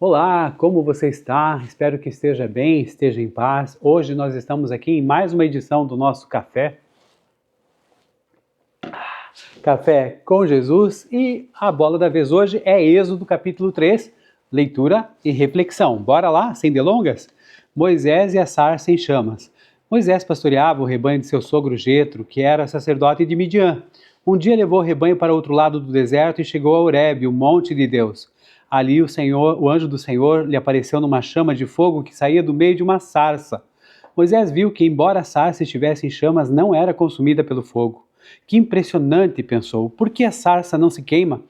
Olá, como você está? Espero que esteja bem, esteja em paz. Hoje nós estamos aqui em mais uma edição do nosso Café com Jesus, e a bola da vez hoje é Êxodo capítulo 3, leitura e reflexão. Bora lá, sem delongas? Moisés e a sarça em chamas. Moisés pastoreava o rebanho de seu sogro Jetro, que era sacerdote de Midian. Um dia levou o rebanho para outro lado do deserto e chegou a Horebe, o monte de Deus. Ali o anjo do Senhor lhe apareceu numa chama de fogo que saía do meio de uma sarça. Moisés viu que, embora a sarça estivesse em chamas, não era consumida pelo fogo. Que impressionante, pensou. Por que a sarça não se queima?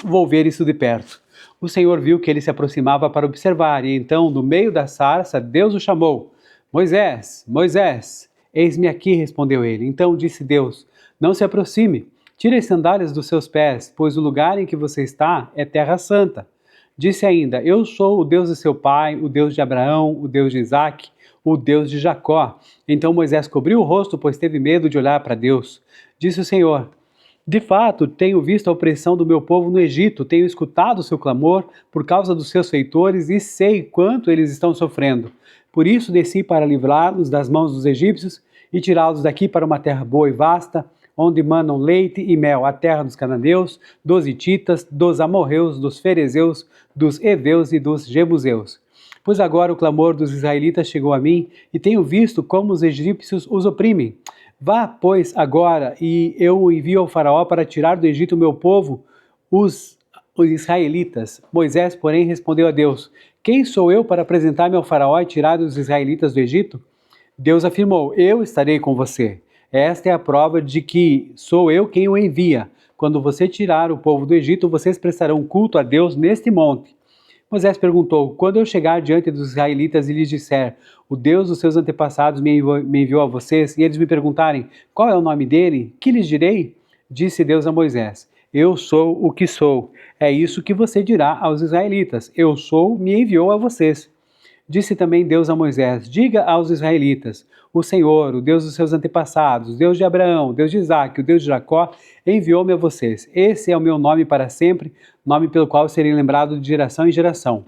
Vou ver isso de perto. O Senhor viu que ele se aproximava para observar, e então, no meio da sarça, Deus o chamou. Moisés, Moisés! Eis-me aqui, respondeu ele. Então disse Deus, não se aproxime. Tire as sandálias dos seus pés, pois o lugar em que você está é terra santa. Disse ainda, eu sou o Deus de seu pai, o Deus de Abraão, o Deus de Isaque, o Deus de Jacó. Então Moisés cobriu o rosto, pois teve medo de olhar para Deus. Disse o Senhor, de fato, tenho visto a opressão do meu povo no Egito, tenho escutado o seu clamor por causa dos seus feitores e sei quanto eles estão sofrendo. Por isso desci para livrá-los das mãos dos egípcios e tirá-los daqui para uma terra boa e vasta, onde manam leite e mel, a terra dos cananeus, dos hititas, dos amorreus, dos ferezeus, dos heveus e dos jebuseus. Pois agora o clamor dos israelitas chegou a mim, e tenho visto como os egípcios os oprimem. Vá, pois, agora, e eu o envio ao faraó para tirar do Egito o meu povo, os israelitas. Moisés, porém, respondeu a Deus, quem sou eu para apresentar-me ao faraó e tirar os israelitas do Egito? Deus afirmou, eu estarei com você. Esta é a prova de que sou eu quem o envia. Quando você tirar o povo do Egito, vocês prestarão culto a Deus neste monte. Moisés perguntou, quando eu chegar diante dos israelitas e lhes disser, o Deus dos seus antepassados me enviou a vocês, e eles me perguntarem, qual é o nome dele? Que lhes direi? Disse Deus a Moisés, eu sou o que sou. É isso que você dirá aos israelitas, eu sou, me enviou a vocês. Disse também Deus a Moisés, diga aos israelitas, o Senhor, o Deus dos seus antepassados, o Deus de Abraão, o Deus de Isaque, o Deus de Jacó, enviou-me a vocês. Esse é o meu nome para sempre, nome pelo qual serei lembrado de geração em geração.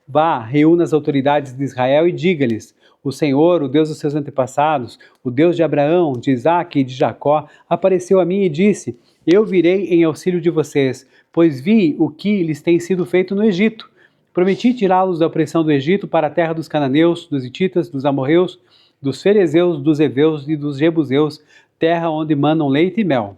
Vá, reúna as autoridades de Israel e diga-lhes, o Senhor, o Deus dos seus antepassados, o Deus de Abraão, de Isaque e de Jacó, apareceu a mim e disse, eu virei em auxílio de vocês, pois vi o que lhes tem sido feito no Egito. Prometi tirá-los da opressão do Egito para a terra dos cananeus, dos hititas, dos amorreus, dos ferezeus, dos heveus e dos jebuseus, terra onde manam leite e mel.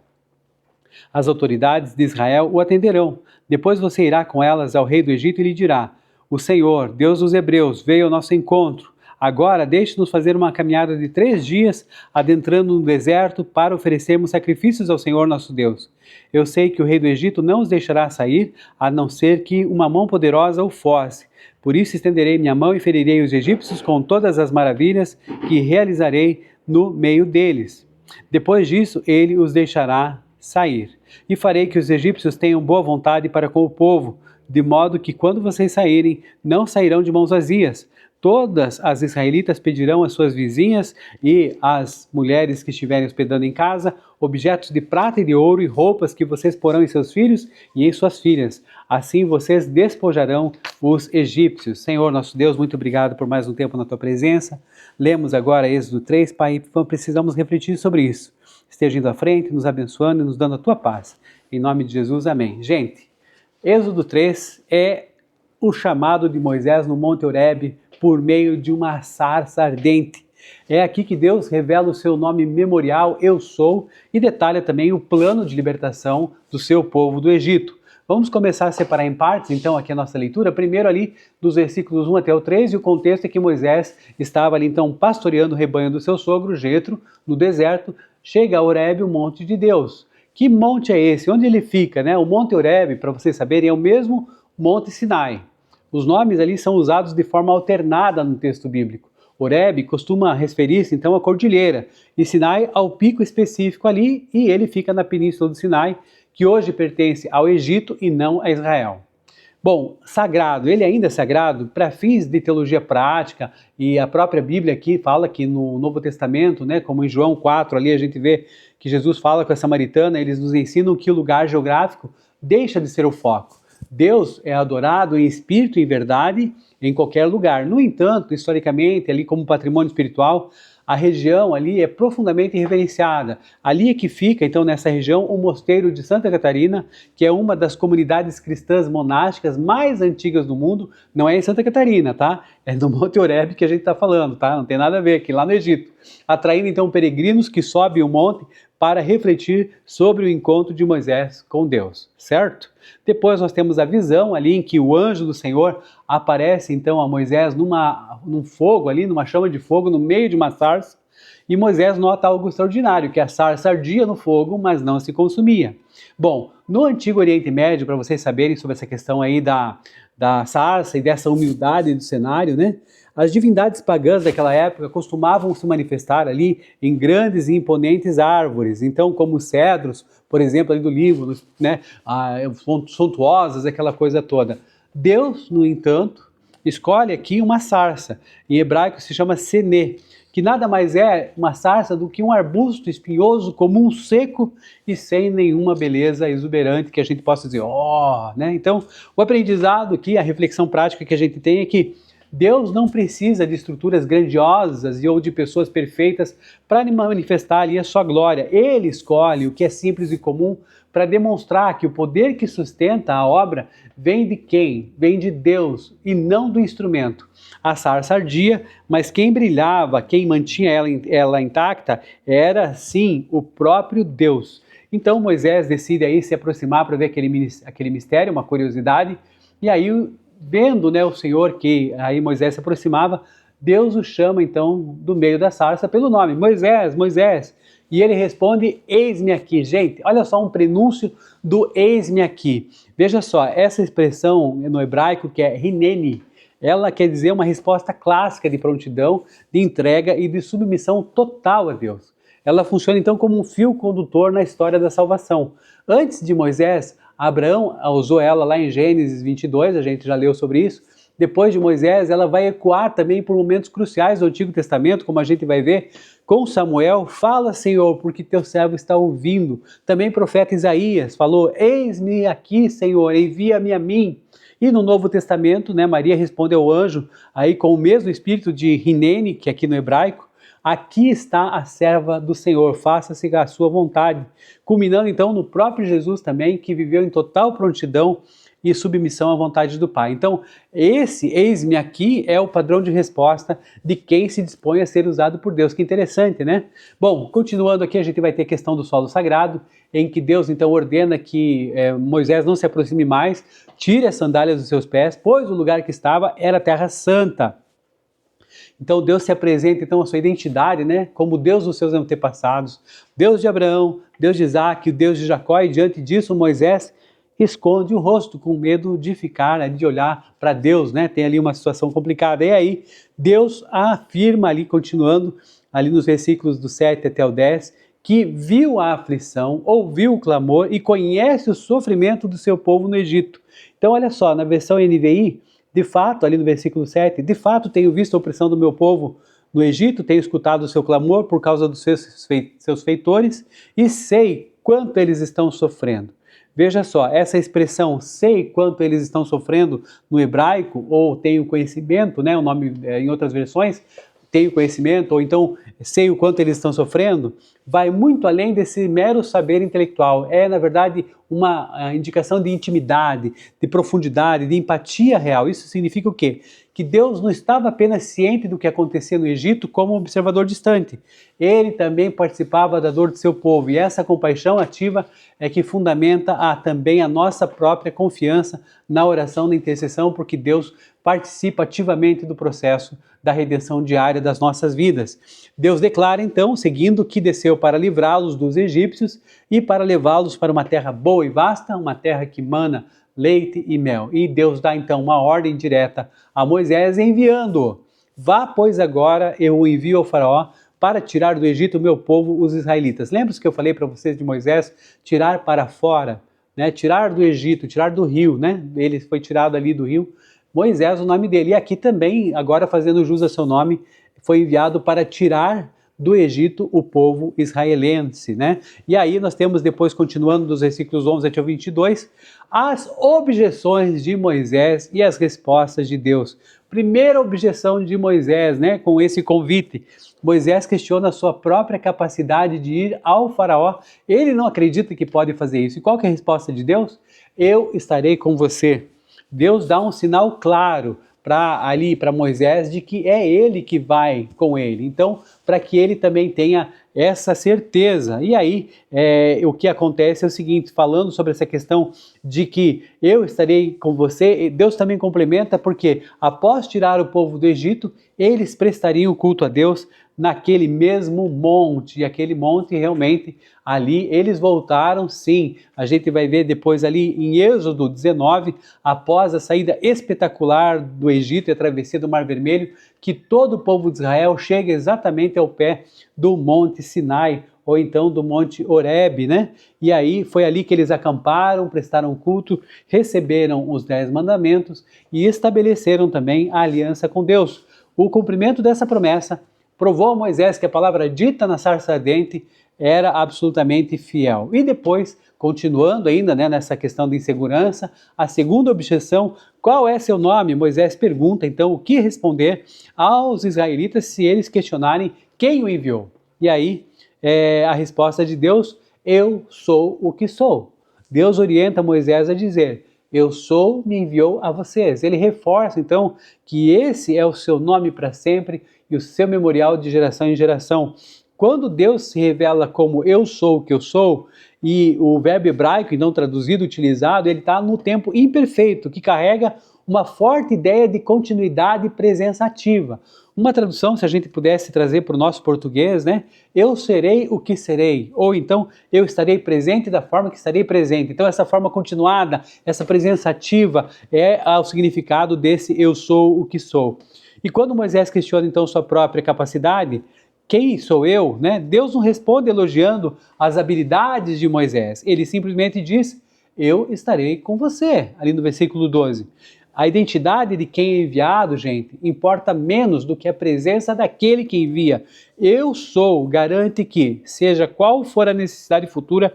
As autoridades de Israel o atenderão. Depois você irá com elas ao rei do Egito e lhe dirá, o Senhor, Deus dos hebreus, veio ao nosso encontro. Agora deixe-nos fazer uma caminhada de 3 dias, adentrando no deserto, para oferecermos sacrifícios ao Senhor nosso Deus. Eu sei que o rei do Egito não os deixará sair, a não ser que uma mão poderosa o force. Por isso estenderei minha mão e ferirei os egípcios com todas as maravilhas que realizarei no meio deles. Depois disso, ele os deixará sair. E farei que os egípcios tenham boa vontade para com o povo, de modo que quando vocês saírem, não sairão de mãos vazias. Todas as israelitas pedirão às suas vizinhas e às mulheres que estiverem hospedando em casa objetos de prata e de ouro e roupas que vocês porão em seus filhos e em suas filhas. Assim vocês despojarão os egípcios. Senhor, nosso Deus, muito obrigado por mais um tempo na tua presença. Lemos agora Êxodo 3, Pai, precisamos refletir sobre isso. Esteja indo à frente, nos abençoando e nos dando a tua paz. Em nome de Jesus, amém. Gente, Êxodo 3 é o chamado de Moisés no Monte Horebe por meio de uma sarça ardente. É aqui que Deus revela o seu nome memorial, eu sou, e detalha também o plano de libertação do seu povo do Egito. Vamos começar a separar em partes, então, aqui a nossa leitura. Primeiro ali, dos versículos 1 até o 3, e o contexto é que Moisés estava ali, então, pastoreando o rebanho do seu sogro, Jetro, no deserto, chega a Horebe, o monte de Deus. Que monte é esse? Onde ele fica, né? O Monte Horebe, para vocês saberem, é o mesmo Monte Sinai. Os nomes ali são usados de forma alternada no texto bíblico. Horebe costuma referir-se então à cordilheira, e Sinai ao pico específico ali, e ele fica na península do Sinai, que hoje pertence ao Egito e não a Israel. Bom, sagrado, ele ainda é sagrado para fins de teologia prática, e a própria Bíblia aqui fala que no Novo Testamento, né, como em João 4, ali a gente vê que Jesus fala com a samaritana, eles nos ensinam que o lugar geográfico deixa de ser o foco. Deus é adorado em espírito e em verdade em qualquer lugar. No entanto, historicamente, ali como patrimônio espiritual, a região ali é profundamente reverenciada. Ali é que fica, então, nessa região, o Mosteiro de Santa Catarina, que é uma das comunidades cristãs monásticas mais antigas do mundo. Não é em Santa Catarina, tá? É no Monte Horebe que a gente está falando, tá? Não tem nada a ver aqui, lá no Egito. Atraindo, então, peregrinos que sobem o monte para refletir sobre o encontro de Moisés com Deus, certo? Depois nós temos a visão ali em que o anjo do Senhor aparece então a Moisés num fogo ali, numa chama de fogo no meio de uma sarça, e Moisés nota algo extraordinário, que a sarça ardia no fogo, mas não se consumia. Bom, no Antigo Oriente Médio, para vocês saberem sobre essa questão aí da sarça e dessa humildade do cenário, né? As divindades pagãs daquela época costumavam se manifestar ali em grandes e imponentes árvores, então como cedros, por exemplo, ali do Líbano, né, suntuosas, aquela coisa toda. Deus, no entanto, escolhe aqui uma sarça, em hebraico se chama senê, que nada mais é uma sarça do que um arbusto espinhoso, comum, seco e sem nenhuma beleza exuberante que a gente possa dizer, né? Então, o aprendizado aqui, a reflexão prática que a gente tem é que Deus não precisa de estruturas grandiosas ou de pessoas perfeitas para manifestar ali a sua glória. Ele escolhe o que é simples e comum para demonstrar que o poder que sustenta a obra vem de quem? Vem de Deus e não do instrumento. A sarça ardia, mas quem brilhava, quem mantinha ela intacta, era sim o próprio Deus. Então Moisés decide aí se aproximar para ver aquele mistério, uma curiosidade, e aí vendo, né, o Senhor que aí Moisés se aproximava, Deus o chama então do meio da sarça pelo nome, Moisés, Moisés, e ele responde, eis-me aqui. Gente, olha só um prenúncio do eis-me aqui. Veja só, essa expressão no hebraico que é hineni, ela quer dizer uma resposta clássica de prontidão, de entrega e de submissão total a Deus. Ela funciona então como um fio condutor na história da salvação. Antes de Moisés, Abraão usou ela lá em Gênesis 22, a gente já leu sobre isso. Depois de Moisés, ela vai ecoar também por momentos cruciais do Antigo Testamento, como a gente vai ver com Samuel. Fala, Senhor, porque teu servo está ouvindo. Também o profeta Isaías falou, eis-me aqui, Senhor, envia-me a mim. E no Novo Testamento, né, Maria responde ao anjo, aí com o mesmo espírito de Hineni, que é aqui no hebraico, aqui está a serva do Senhor, faça-se a sua vontade. Culminando então no próprio Jesus também, que viveu em total prontidão e submissão à vontade do Pai. Então, esse eis-me aqui é o padrão de resposta de quem se dispõe a ser usado por Deus. Que interessante, né? Bom, continuando aqui, a gente vai ter a questão do solo sagrado, em que Deus então ordena que Moisés não se aproxime mais, tire as sandálias dos seus pés, pois o lugar que estava era terra santa. Então Deus se apresenta então a sua identidade, né, como Deus dos seus antepassados, Deus de Abraão, Deus de Isaac, Deus de Jacó, e diante disso Moisés esconde o rosto com medo de ficar, de olhar para Deus, né, tem ali uma situação complicada. E aí Deus afirma ali, continuando ali nos versículos do 7 até o 10, que viu a aflição, ouviu o clamor e conhece o sofrimento do seu povo no Egito. Então olha só, na versão NVI, de fato, ali no versículo 7, de fato tenho visto a opressão do meu povo no Egito, tenho escutado o seu clamor por causa dos seus feitores e sei quanto eles estão sofrendo. Veja só, essa expressão, sei quanto eles estão sofrendo no hebraico, ou tenho conhecimento, né, o nome em outras versões, tenho conhecimento, ou então sei o quanto eles estão sofrendo, vai muito além desse mero saber intelectual. É, na verdade, uma indicação de intimidade, de profundidade, de empatia real. Isso significa o quê? Que Deus não estava apenas ciente do que acontecia no Egito como um observador distante. Ele também participava da dor do seu povo. E essa compaixão ativa é que fundamenta também a nossa própria confiança na oração, na intercessão, porque Deus participa ativamente do processo da redenção diária das nossas vidas. Deus declara então, seguindo, que desceu para livrá-los dos egípcios e para levá-los para uma terra boa e vasta, uma terra que mana leite e mel. E Deus dá então uma ordem direta a Moisés enviando-o. Vá, pois agora eu o envio ao faraó para tirar do Egito o meu povo, os israelitas. Lembra que eu falei para vocês de Moisés tirar para fora, né? Tirar do Egito, tirar do rio, né? Ele foi tirado ali do rio. Moisés, o nome dele. E aqui também, agora fazendo jus a seu nome, foi enviado para tirar do Egito o povo israelense, né? E aí nós temos depois, continuando dos versículos 11 até o 22, as objeções de Moisés e as respostas de Deus. Primeira objeção de Moisés, né, com esse convite. Moisés questiona a sua própria capacidade de ir ao faraó. Ele não acredita que pode fazer isso. E qual que é a resposta de Deus? Eu estarei com você. Deus dá um sinal claro para Moisés de que é ele que vai com ele. Então, para que ele também tenha essa certeza. E aí, o que acontece é o seguinte, falando sobre essa questão de que eu estarei com você, Deus também complementa, porque após tirar o povo do Egito, eles prestariam culto a Deus naquele mesmo monte, e aquele monte realmente ali eles voltaram sim. A gente vai ver depois ali em Êxodo 19, após a saída espetacular do Egito e a travessia do Mar Vermelho, que todo o povo de Israel chega exatamente ao pé do Monte Sinai, ou então do Monte Horebe, né? E aí foi ali que eles acamparam, prestaram culto, receberam os 10 mandamentos e estabeleceram também a aliança com Deus. O cumprimento dessa promessa provou a Moisés que a palavra dita na sarça ardente era absolutamente fiel. E depois, continuando ainda, né, nessa questão de insegurança, a segunda objeção, qual é seu nome? Moisés pergunta então o que responder aos israelitas se eles questionarem quem o enviou. E aí a resposta de Deus, eu sou o que sou. Deus orienta Moisés a dizer, eu sou, me enviou a vocês. Ele reforça então que esse é o seu nome para sempre e o seu memorial de geração em geração. Quando Deus se revela como eu sou o que eu sou, e o verbo hebraico, então traduzido, utilizado, ele está no tempo imperfeito, que carrega uma forte ideia de continuidade e presença ativa. Uma tradução, se a gente pudesse trazer para o nosso português, né? Eu serei o que serei, ou então eu estarei presente da forma que estarei presente. Então essa forma continuada, essa presença ativa é o significado desse eu sou o que sou. E quando Moisés questiona então sua própria capacidade, quem sou eu? Né? Deus não responde elogiando as habilidades de Moisés. Ele simplesmente diz, eu estarei com você, ali no versículo 12. A identidade de quem é enviado, gente, importa menos do que a presença daquele que envia. Eu sou, garante que, seja qual for a necessidade futura,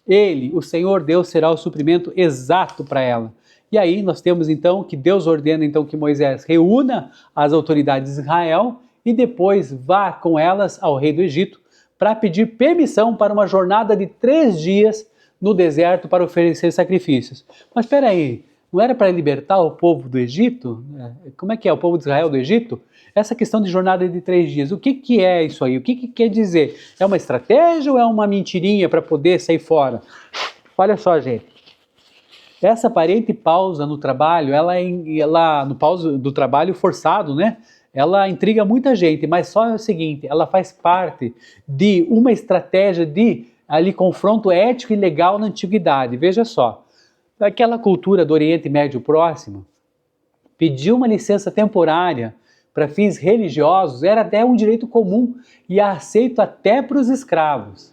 ele, o Senhor Deus, será o suprimento exato para ela. E aí nós temos então que Deus ordena então que Moisés reúna as autoridades de Israel e depois vá com elas ao rei do Egito para pedir permissão para uma jornada de 3 dias no deserto para oferecer sacrifícios. Mas espera aí, não era para libertar o povo do Egito? Como é que é o povo de Israel do Egito? Essa questão de jornada de 3 dias, o que é isso aí? O que quer dizer? É uma estratégia ou é uma mentirinha para poder sair fora? Olha só, gente. Essa aparente pausa no trabalho, no pausa do trabalho forçado, né? Ela intriga muita gente, mas só é o seguinte, ela faz parte de uma estratégia de confronto ético e legal na antiguidade. Veja só, aquela cultura do Oriente Médio Próximo, pedir uma licença temporária para fins religiosos era até um direito comum e aceito até para os escravos.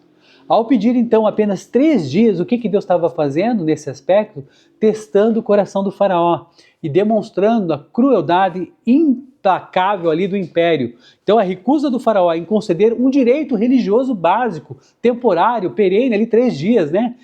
Ao pedir então apenas 3 dias, o que Deus estava fazendo nesse aspecto? Testando o coração do faraó e demonstrando a crueldade implacável ali do império. Então a recusa do faraó em conceder um direito religioso básico, temporário, perene, ali 3 dias, né?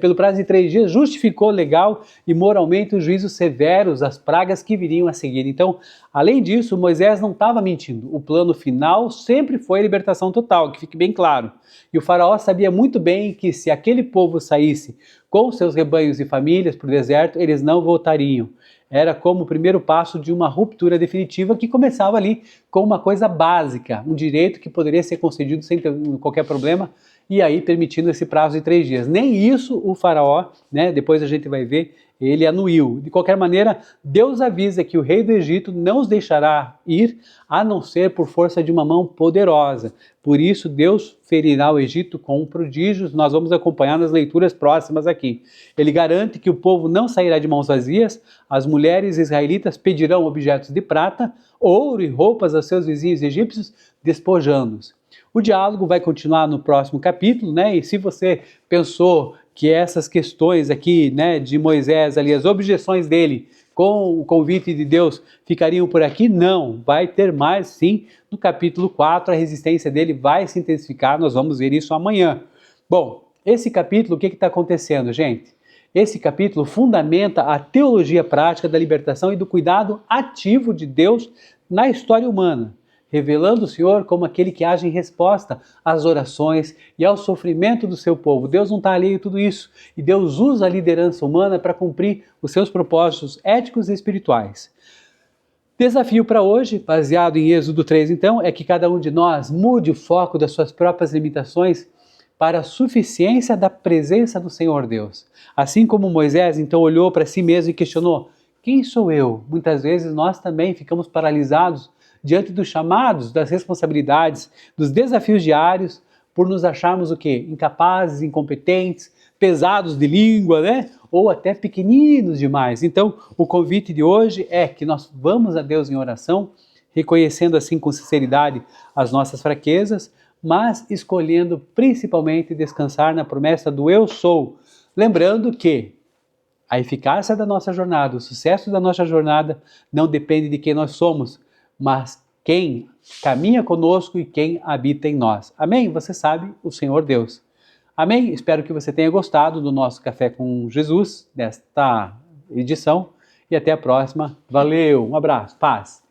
Pelo prazo de 3 dias, justificou legal e moralmente os juízos severos, as pragas que viriam a seguir. Então, além disso, Moisés não estava mentindo. O plano final sempre foi a libertação total, que fique bem claro. E o faraó sabia muito bem que se aquele povo saísse com seus rebanhos e famílias para o deserto, eles não voltariam. Era como o primeiro passo de uma ruptura definitiva que começava ali com uma coisa básica, um direito que poderia ser concedido sem ter qualquer problema, e aí permitindo esse prazo de 3 dias. Nem isso o faraó, né, depois a gente vai ver, ele anuiu. De qualquer maneira, Deus avisa que o rei do Egito não os deixará ir, a não ser por força de uma mão poderosa. Por isso, Deus ferirá o Egito com prodígios. Nós vamos acompanhar nas leituras próximas aqui. Ele garante que o povo não sairá de mãos vazias, as mulheres israelitas pedirão objetos de prata, ouro e roupas aos seus vizinhos egípcios, despojando-os. O diálogo vai continuar no próximo capítulo, né? E se você pensou que essas questões aqui, né, de Moisés, ali, as objeções dele com o convite de Deus, ficariam por aqui? Não, vai ter mais sim. No capítulo 4, a resistência dele vai se intensificar, nós vamos ver isso amanhã. Bom, esse capítulo, o que está acontecendo, gente? Esse capítulo fundamenta a teologia prática da libertação e do cuidado ativo de Deus na história humana, revelando o Senhor como aquele que age em resposta às orações e ao sofrimento do seu povo. Deus não está alheio a tudo isso, e Deus usa a liderança humana para cumprir os seus propósitos éticos e espirituais. Desafio para hoje, baseado em Êxodo 3, então, é que cada um de nós mude o foco das suas próprias limitações para a suficiência da presença do Senhor Deus. Assim como Moisés, então, olhou para si mesmo e questionou: quem sou eu? Muitas vezes nós também ficamos paralisados diante dos chamados, das responsabilidades, dos desafios diários, por nos acharmos o quê? Incapazes, incompetentes, pesados de língua, né? Ou até pequeninos demais. Então, o convite de hoje é que nós vamos a Deus em oração, reconhecendo assim com sinceridade as nossas fraquezas, mas escolhendo principalmente descansar na promessa do eu sou, lembrando que a eficácia da nossa jornada, o sucesso da nossa jornada não depende de quem nós somos, mas quem caminha conosco e quem habita em nós. Amém? Você sabe, o Senhor Deus. Amém? Espero que você tenha gostado do nosso Café com Jesus, desta edição, e até a próxima. Valeu, um abraço, paz.